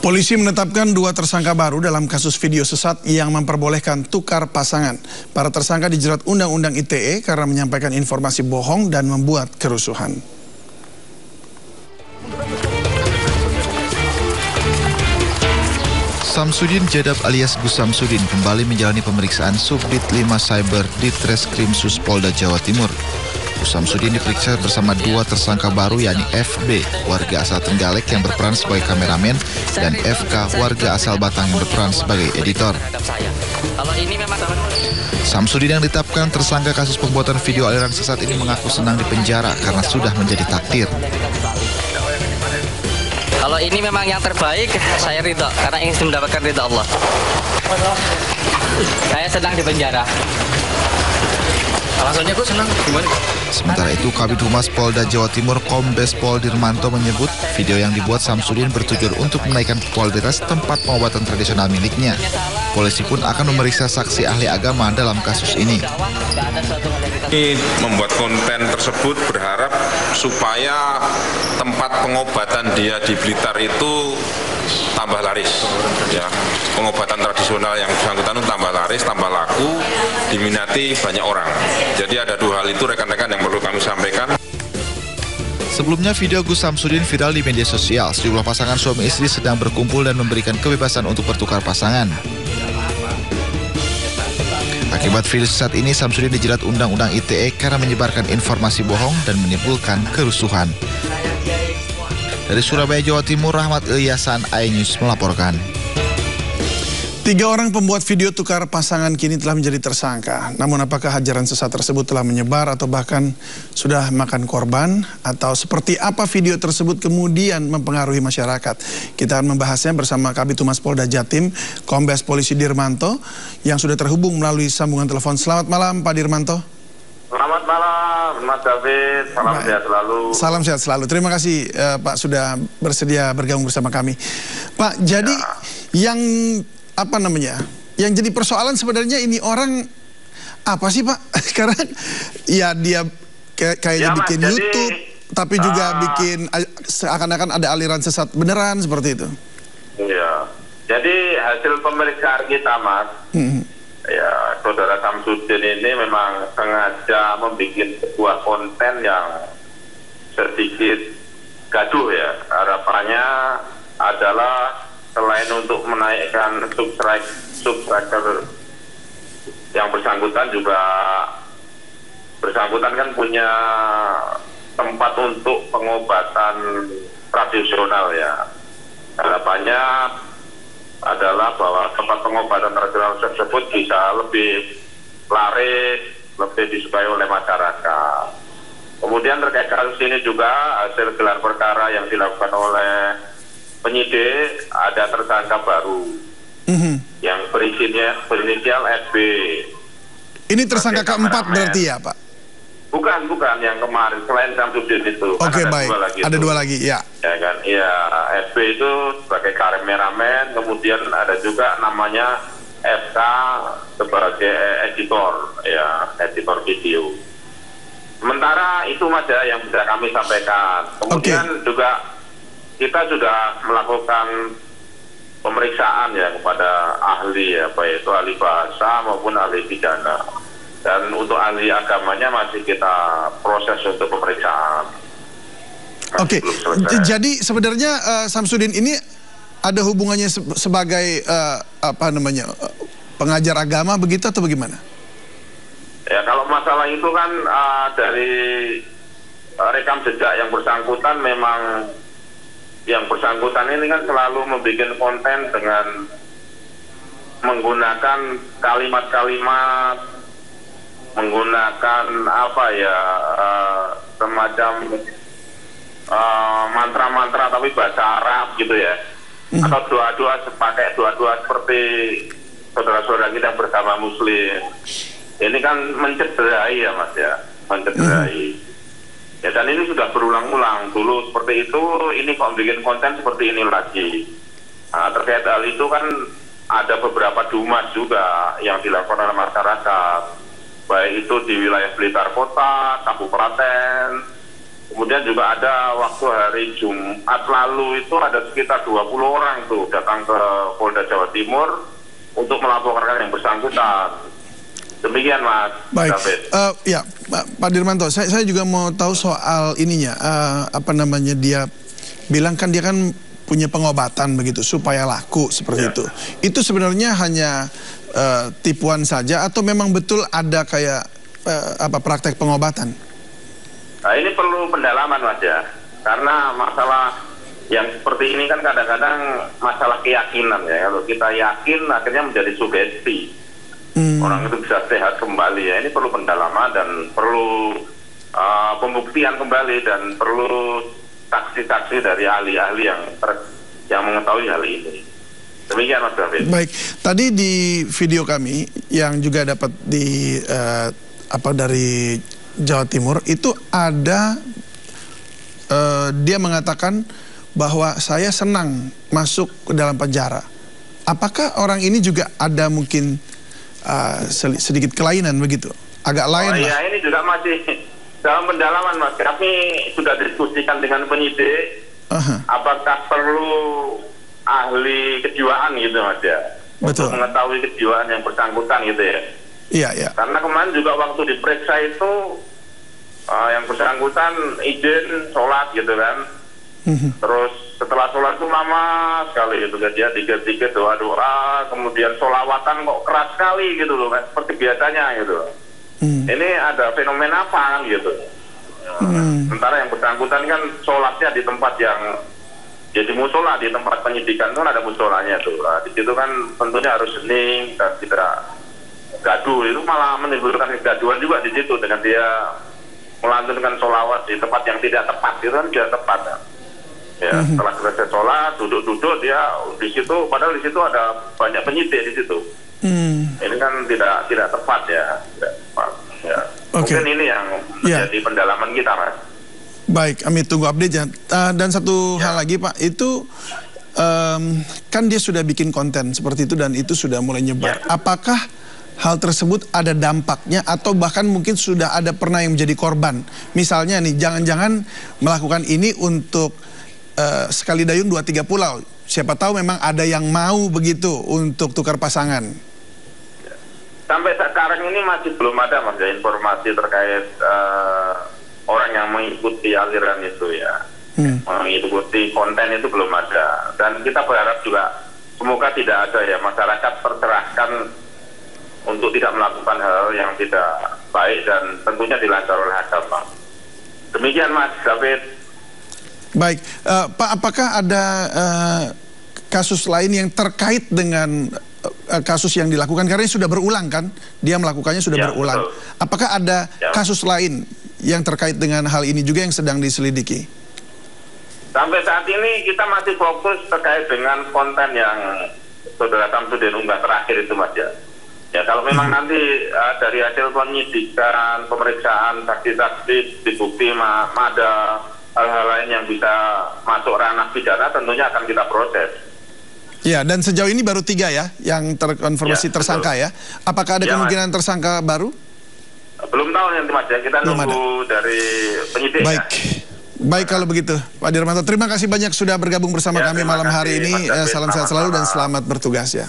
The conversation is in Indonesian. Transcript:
Polisi menetapkan 2 tersangka baru dalam kasus video sesat yang memperbolehkan tukar pasangan. Para tersangka dijerat Undang-Undang ITE karena menyampaikan informasi bohong dan membuat kerusuhan. Samsudin Jadab alias Gus Samsudin kembali menjalani pemeriksaan Subdit 5 Cyber di Treskrimsus Polda Jawa Timur. Gus Samsudin diperiksa bersama 2 tersangka baru yakni FB, warga asal Trenggalek yang berperan sebagai kameramen, dan FK, warga asal Batang yang berperan sebagai editor. Samsudin yang ditetapkan tersangka kasus pembuatan video aliran sesat ini mengaku senang dipenjara karena sudah menjadi takdir. Kalau ini memang yang terbaik, saya ridho karena ingin mendapatkan ridho Allah. Saya senang di penjara. Alasannya kok senang gimana? Sementara itu, Kabid Humas Polda Jawa Timur Kombes Pol Dirmanto menyebut video yang dibuat Samsudin bertujuan untuk menaikkan popularitas tempat pengobatan tradisional miliknya. Polisi pun akan memeriksa saksi ahli agama dalam kasus ini. Membuat konten tersebut berharap supaya tempat pengobatan dia di Blitar itu tambah laris, ya. Pengobatan tradisional yang bersangkutan tambah laris, tambah laku, diminati banyak orang. Jadi ada 2 hal itu rekan-rekan yang perlu kami sampaikan. Sebelumnya video Gus Samsudin viral di media sosial. Sejumlah pasangan suami istri sedang berkumpul dan memberikan kebebasan untuk bertukar pasangan. Akibat video saat ini, Samsudin dijerat Undang-Undang ITE karena menyebarkan informasi bohong dan menimbulkan kerusuhan. Dari Surabaya, Jawa Timur, Rahmat Ilyasan, iNews melaporkan. 3 orang pembuat video tukar pasangan kini telah menjadi tersangka. Namun apakah ajaran sesat tersebut telah menyebar atau bahkan sudah makan korban? Atau seperti apa video tersebut kemudian mempengaruhi masyarakat? Kita akan membahasnya bersama Kabid Humas Polda Jatim, Kombes Polisi Dirmanto, yang sudah terhubung melalui sambungan telepon. Selamat malam Pak Dirmanto. Selamat malam Mas David, salam sehat selalu. Salam sehat selalu. Terima kasih Pak sudah bersedia bergabung bersama kami. Pak, jadi yang jadi persoalan sebenarnya ini orang apa sih Pak? Karena ya dia kayaknya bikin YouTube, tapi juga bikin seakan-akan ada aliran sesat beneran seperti itu. Iya. Jadi hasil pemeriksaan kita Mas, ya saudara Samsudin ini memang sengaja membuat sebuah konten yang sedikit gaduh ya. Harapannya adalah selain untuk menaikkan subscriber yang bersangkutan kan punya tempat untuk pengobatan tradisional ya. Harapannya adalah bahwa tempat pengobatan tradisional tersebut bisa lebih laris, lebih disukai oleh masyarakat. Kemudian terkait kasus ini juga hasil gelar perkara yang dilakukan oleh penyidik, ada tersangka baru yang berinisial SB. Ini tersangka keempat berarti ya Pak? Bukan yang kemarin, selain Samsudin itu. Oke, baik, ada 2 lagi ya. Ya kan, iya, SB itu sebagai kameramen, kemudian ada juga namanya FK sebagai editor, ya, editor video. Sementara itu Mas ya yang bisa kami sampaikan. Kemudian juga kita sudah melakukan pemeriksaan ya kepada ahli ya, baik itu ahli bahasa maupun ahli pidana. Dan untuk ahli agamanya masih kita proses untuk pemeriksaan. Oke, jadi sebenarnya Samsudin ini ada hubungannya sebagai pengajar agama begitu atau bagaimana? Ya kalau masalah itu kan dari rekam jejak yang bersangkutan, memang yang bersangkutan ini kan selalu membuat konten dengan menggunakan kalimat-kalimat, menggunakan semacam mantra-mantra tapi bahasa Arab gitu ya, atau doa-doa seperti saudara-saudara kita bersama Muslim. Ini kan mencederai ya Mas ya, mencederai. Ya, dan ini sudah berulang-ulang. Dulu seperti itu, ini kok bikin konten seperti ini lagi. Nah, terkait hal itu kan ada beberapa dumas juga yang dilakukan oleh masyarakat, baik itu di wilayah Blitar Kota, Kabupaten, Kemudian juga ada waktu hari Jumat lalu itu ada sekitar 20 orang tuh datang ke Polda Jawa Timur untuk melaporkan yang bersangkutan. Demikian Mas David. Ya Pak Dirmanto, saya juga mau tahu soal ininya, apa namanya, dia bilang kan dia kan punya pengobatan begitu supaya laku seperti itu. Itu sebenarnya hanya tipuan saja atau memang betul ada kayak praktek pengobatan? Nah, ini perlu pendalaman Mas ya, karena masalah yang seperti ini kan kadang-kadang masalah keyakinan ya. Kalau kita yakin akhirnya menjadi sugesti. Orang itu bisa sehat kembali ya. Ini perlu pendalaman dan perlu pembuktian kembali dan perlu saksi-saksi dari ahli-ahli yang mengetahui hal ini. Demikian Mas David. Baik, tadi di video kami yang juga dapat di dari Jawa Timur itu ada dia mengatakan bahwa saya senang masuk ke dalam penjara. Apakah orang ini juga ada mungkin sedikit kelainan begitu? Agak lain lah. Iya, ini juga masih dalam pendalaman Mas. Kami sudah diskusikan dengan penyidik. Apakah perlu ahli kejiwaan gitu Mas ya? Betul. Untuk mengetahui kejiwaan yang bersangkutan gitu ya. Iya, iya. Karena kemarin juga waktu diperiksa itu yang bersangkutan izin sholat gitu kan. Terus setelah sholat itu lama sekali gitu kan, dia tiga-tiga doa-doa, kemudian sholawatan kok keras sekali gitu loh kan, seperti biasanya gitu. Ini ada fenomena apa gitu. Sementara yang bersangkutan kan sholatnya di tempat yang jadi musola, di tempat penyidikan itu ada musolanya tuh. Nah, di situ kan tentunya harus hening dan tidak gaduh. Itu malah menimbulkan kegaduhan juga di situ dengan dia melantunkan sholawat di tempat yang tidak tepat. Itu kan tidak tepat ya. Ya, setelah selesai sholat, duduk-duduk dia di situ, padahal di situ ada banyak penyidik di situ. Ini kan tidak tepat ya, tidak tepat. Ya. Mungkin ini yang menjadi pendalaman kita, Mas. Baik, kami tunggu update ya. Dan satu hal lagi Pak, itu kan dia sudah bikin konten seperti itu dan itu sudah mulai nyebar. Apakah hal tersebut ada dampaknya atau bahkan mungkin sudah ada pernah yang menjadi korban? Misalnya nih, jangan-jangan melakukan ini untuk sekali dayung 2-3 pulau. Siapa tahu memang ada yang mau begitu untuk tukar pasangan. Sampai sekarang ini masih belum ada Mas ya, informasi terkait orang yang mengikuti aliran itu ya. Mengikuti konten itu belum ada. Dan kita berharap juga semoga tidak ada ya, masyarakat tercerahkan untuk tidak melakukan hal yang tidak baik dan tentunya dilancar oleh agama. Demikian Mas David. Baik, Pak, apakah ada kasus lain yang terkait dengan kasus yang dilakukan? Karena ini sudah berulang kan, dia melakukannya sudah berulang. Betul. Apakah ada kasus lain yang terkait dengan hal ini juga yang sedang diselidiki? Sampai saat ini kita masih fokus terkait dengan konten yang Saudara Samsudin unggah terakhir itu Mas ya. Ya kalau memang nanti dari hasil penyidikan, pemeriksaan saksi-saksi, dibukti ada hal-hal lain yang bisa masuk ranah pidana, tentunya akan kita proses. Ya, dan sejauh ini baru 3 ya yang terkonfirmasi tersangka ya. Apakah ada kemungkinan tersangka baru? Belum tahu nanti Mas ya, kita nunggu dari penyidik. Baik. Baik kalau begitu, Pak Dirmanto. Terima kasih banyak sudah bergabung bersama kami malam hari ini. Salam sehat selalu dan selamat bertugas ya.